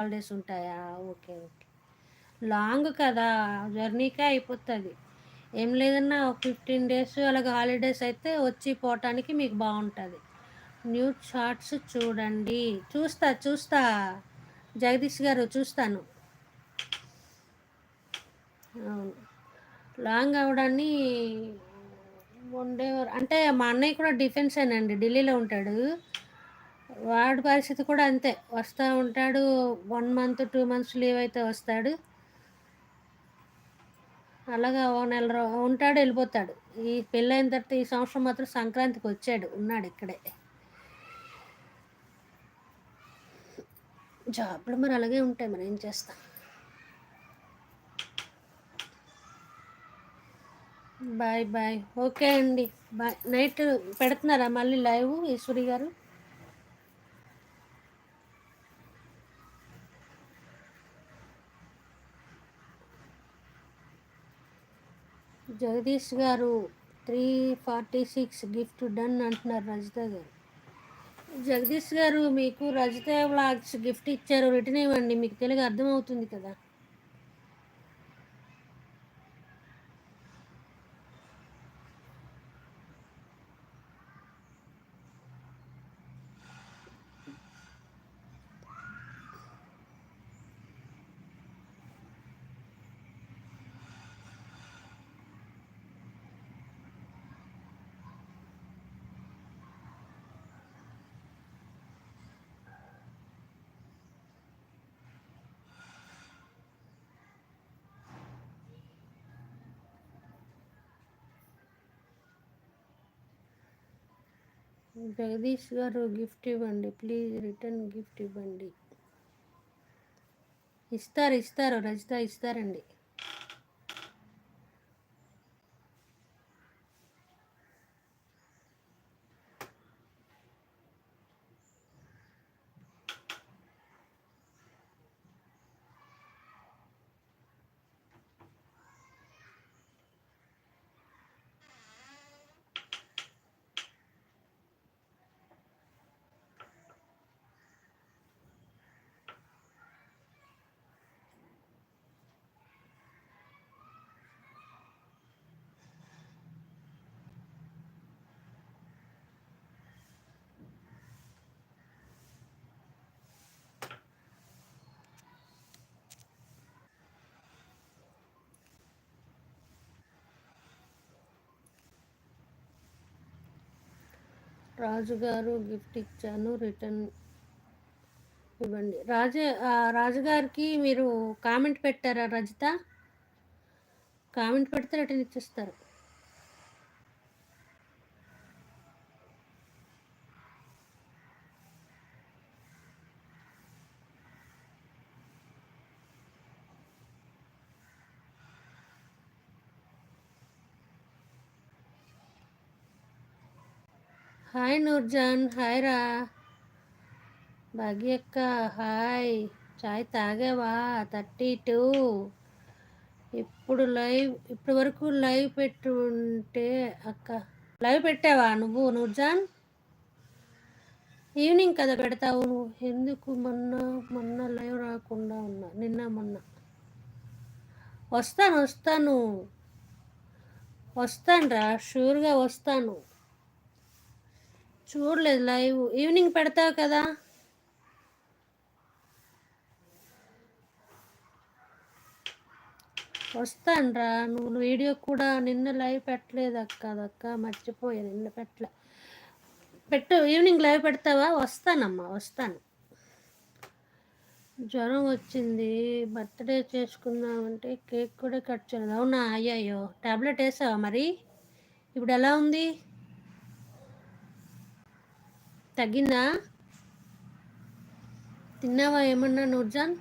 Holidays ఉంటాయా? Okay. Okay. Long కదా! జర్నీకే అయిపోతది. ఏం లేదన్నా ఒక 15 డేస్ అలాగ హాలిడేస్ అయితే వచ్చి పోవటానికి మీకు బావుంటది. న్యూ షార్ట్స్ చూడండి. చూస్తా. జగదీష్ గారు చూస్తాను. అవును. లాంగ్ అవ్వడాన్ని ఉండేవారు అంటే మా అన్నయ్య కూడా డిఫెన్సేనండి. ఢిల్లీలో ఉంటాడు. వాడి పరిస్థితి కూడా అంతే. వస్తా ఉంటాడు. 1 మంత్, 2 మంత్స్ లీవ్ అయితే వస్తాడు. అలాగా ఓ నెల ఉంటాడు, ఎళ్ళిపోతాడు. ఈ పెళ్ళైన తర్వాత ఈ సంవత్సరం మాత్రం సంక్రాంతికొచ్చాడు. ఉన్నాడు ఇక్కడే. జాబ్‌లు మరి అలాగే ఉంటాయి. మరేం చేస్తాం. బాయ్. బాయ్. ఓకే అండి. బాయ్. నైట్ పెడుతున్నారా మళ్ళీ లైవ్ ఈశ్వరి గారు? జగదీష్ గారు 346 గిఫ్ట్ డన్ అంటున్నారు రజిత గారు. జగదీష్ గారు మీకు రజిత వ్లాగ్స్ గిఫ్ట్ ఇచ్చారు. రిటర్న్ ఇవ్వండి. మీకు తెలుగు అర్థమవుతుంది కదా! జగదీష్ గారు గిఫ్ట్ ఇవ్వండి ప్లీజ్. రిటర్న్ గిఫ్ట్ ఇవ్వండి. ఇస్తారు రజిత ఇస్తారండి. రాజుగారు గిఫ్ట్ ఇచ్చాను రిటర్న్ ఇవ్వండి. రాజుగారికి మీరు కామెంట్ పెట్టారా రజిత? కామెంట్ పెడితే రిటర్న్ ఇచ్చేస్తారు. హాయ్ నూర్జాన్. హాయ్ రా. భాగ్యక్క హాయ్. చాయ్ తాగావా? 32 ఇప్పుడు వరకు లైవ్ పెట్టుంటే అక్క లైవ్ పెట్టావా నువ్వు నూర్జాన్? ఈవినింగ్ కదా పెడతావు నువ్వు. ఎందుకు మొన్న లైవ్ రాకుండా ఉన్నా? మొన్న వస్తాను రా, షూర్గా వస్తాను. చూడలేదు లైవ్. ఈవినింగ్ పెడతావు కదా? వస్తాను రా. నువ్వు వీడియో కూడా నిన్న లైవ్ పెట్టలేదు అదక్క మర్చిపోయా. నిన్న పెట్టు. ఈవినింగ్ లైవ్ పెడతావా? వస్తాను. జ్వరం వచ్చింది. బర్త్డే చేసుకుందామంటే కేక్ కూడా కట్ చేయలేదు. అవునా? అయ్యయ్యో. టాబ్లెట్ వేసావా మరి? ఇప్పుడు ఎలా ఉంది? తగ్గిందా? తిన్నావా ఏమన్నా నూర్జాన్?